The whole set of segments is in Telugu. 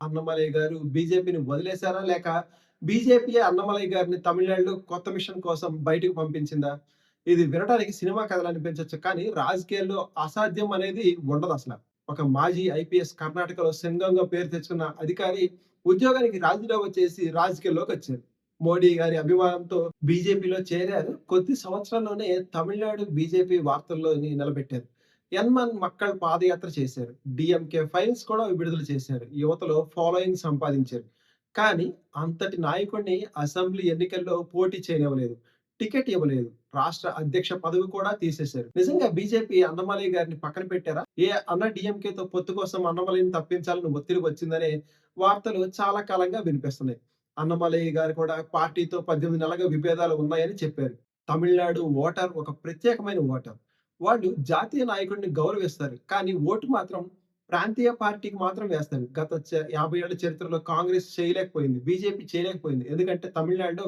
అన్నమలై గారు బీజేపీని వదిలేసారా? లేక బీజేపీయే అన్నమలై గారిని తమిళనాడులో కొత్త మిషన్ కోసం బయటకు పంపించిందా? ఇది వినడానికి సినిమా కథలనిపించొచ్చు. కానీ రాజకీయాల్లో అసాధ్యం అనేది ఉండదసల. ఒక మాజీ ఐపీఎస్ కర్ణాటకలో సింగంగా పేరు తెచ్చుకున్న అధికారి ఉద్యోగానికి రాజీనామా చేసి రాజకీయాల్లోకొచ్చారు. మోడీ గారి అభిమానంతో బీజేపీలో చేరారు. కొద్ది సంవత్సరాల్లోనే తమిళనాడు బీజేపీ వార్తల్లోని నిలబెట్టారు. యన్మన్ మక్కల్ పాదయాత్ర చేశారు. డీఎంకే ఫైల్స్ కూడా విడుదల చేశారు. యువతలో ఫాలోయింగ్ సంపాదించారు. కానీ అంతటి నాయకుడిని అసెంబ్లీ ఎన్నికల్లో పోటీ చేయనివ్వలేదు. టికెట్ ఇవ్వలేదు. రాష్ట్ర అధ్యక్ష పదవి కూడా తీసేశారు. నిజంగా బీజేపీ అన్నమలై గారిని పక్కన పెట్టారా? అన్న డీఎంకేతో పొత్తు కోసం అన్నమలైని తప్పించాలని ఒత్తిడి వచ్చిందనే వార్తలు చాలా కాలంగా వినిపిస్తున్నాయి. అన్నమలై గారు కూడా పార్టీతో 18 నెలలుగా విభేదాలు ఉన్నాయని చెప్పారు. తమిళనాడు ఓటర్ ఒక ప్రత్యేకమైన ఓటర్. వాళ్ళు జాతీయ నాయకుడిని గౌరవిస్తారు. కానీ ఓటు మాత్రం ప్రాంతీయ పార్టీకి మాత్రం వేస్తారు. గత 50 ఏళ్ల చరిత్రలో కాంగ్రెస్ చేయలేకపోయింది. బీజేపీ చేయలేకపోయింది. ఎందుకంటే తమిళనాడులో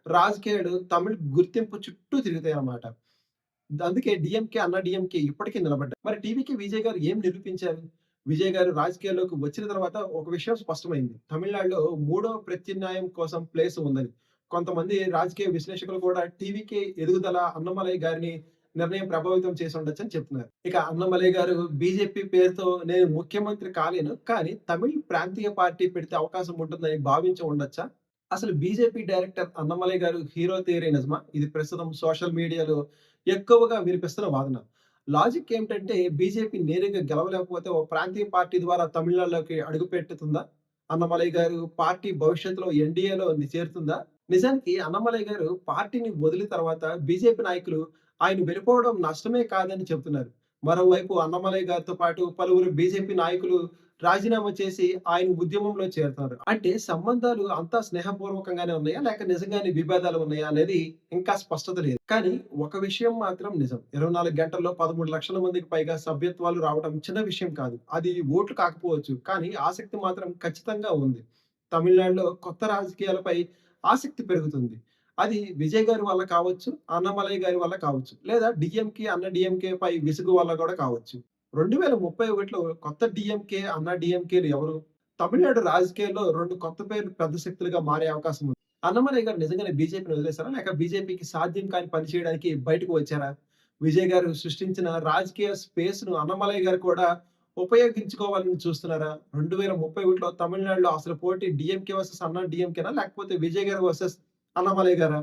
రాజకీయాలు తమిళ్ గుర్తింపు చుట్టూ తిరుగుతాయన్నమాట. అందుకే డీఎంకే, అన్నా డీఎంకే ఇప్పటికి నిలబడ్డాయి. మరి టీవీకే విజయ్ గారు ఏం నిరూపించారు? విజయ్ గారు రాజకీయాల్లోకి వచ్చిన తర్వాత ఒక విషయం స్పష్టమైంది. తమిళనాడులో మూడో ప్రత్యామ్నాయం కోసం ప్లేస్ ఉందని. కొంతమంది రాజకీయ విశ్లేషకులు కూడా టీవీకే ఎదుగుదల అన్నమలై గారిని నిర్ణయం ప్రభావితం చేసి ఉండొచ్చని చెప్తున్నారు. ఇక అన్నమలై గారు బీజేపీ పేరుతో నేను ముఖ్యమంత్రి కాలేను. కానీ తమిళ్ ప్రాంతీయ పార్టీ పెడితే అవకాశం ఉంటుందని భావించి ఉండొచ్చా? అసలు బీజేపీ డైరెక్టర్ అన్నమలై గారు హీరో థియరీ నిజమా? ఇది ప్రస్తుతం సోషల్ మీడియాలో ఎక్కువగా వినిపిస్తున్న వాదన. లాజిక్ ఏమిటంటే బీజేపీ నేరుగా గెలవలేకపోతే ఓ ప్రాంతీయ పార్టీ ద్వారా తమిళనాడులోకి అడుగుపెట్టుతుందా? అన్నమలై గారు పార్టీ భవిష్యత్తులో ఎన్‌డీఏలో చేరుతుందా? నిజానికి అన్నమలై గారు పార్టీని వదిలిన తర్వాత బీజేపీ నాయకులు ఆయన వెళ్ళిపోవడం నష్టమే కాదని చెబుతున్నారు. మరోవైపు అన్నమలై గారితో పాటు పలువురు బీజేపీ నాయకులు రాజీనామా చేసి ఆయన ఉద్యమంలో చేరుతున్నారు. అంటే సంబంధాలు అంతా స్నేహపూర్వకంగానే ఉన్నాయా? లేక నిజంగానే విభేదాలు ఉన్నాయా? అనేది ఇంకా స్పష్టత లేదు. కానీ ఒక విషయం మాత్రం నిజం. 24 గంటల్లో 13,00,000 మందికి పైగా సభ్యత్వాలు రావడం చిన్న విషయం కాదు. అది ఓట్లు కాకపోవచ్చు. కానీ ఆసక్తి మాత్రం ఖచ్చితంగా ఉంది. తమిళనాడులో కొత్త రాజకీయాలపై ఆసక్తి పెరుగుతుంది. అది విజయ్ గారి వల్ల కావచ్చు, అన్నామలై గారి వల్ల కావచ్చు. లేదా డీఎంకే, అన్న డీఎంకే పై విసుగు వల్ల కూడా కావచ్చు. 2031లో కొత్త డీఎంకే, అన్నా డీఎంకేలు ఎవరు? తమిళనాడు రాజకీయాల్లో 2 కొత్త పేర్లు పెద్ద శక్తులుగా మారే అవకాశం ఉంది. అన్నమలై గారు నిజంగానే బీజేపీని వదిలేసారా? లేక బీజేపీకి సాధ్యం కాని పని చేయడానికి బయటకు వచ్చారా? విజయ్ గారు సృష్టించిన రాజకీయ స్పేస్‌ను అన్నమలై గారు కూడా ఉపయోగించుకోవాలని చూస్తున్నారా? 2031లో తమిళనాడులో అసలు పోటీ డీఎంకే వర్సెస్ అన్నా డీఎంకేనా? లేకపోతే విజయ్ గారు వర్సెస్ అన్నామలై గారా?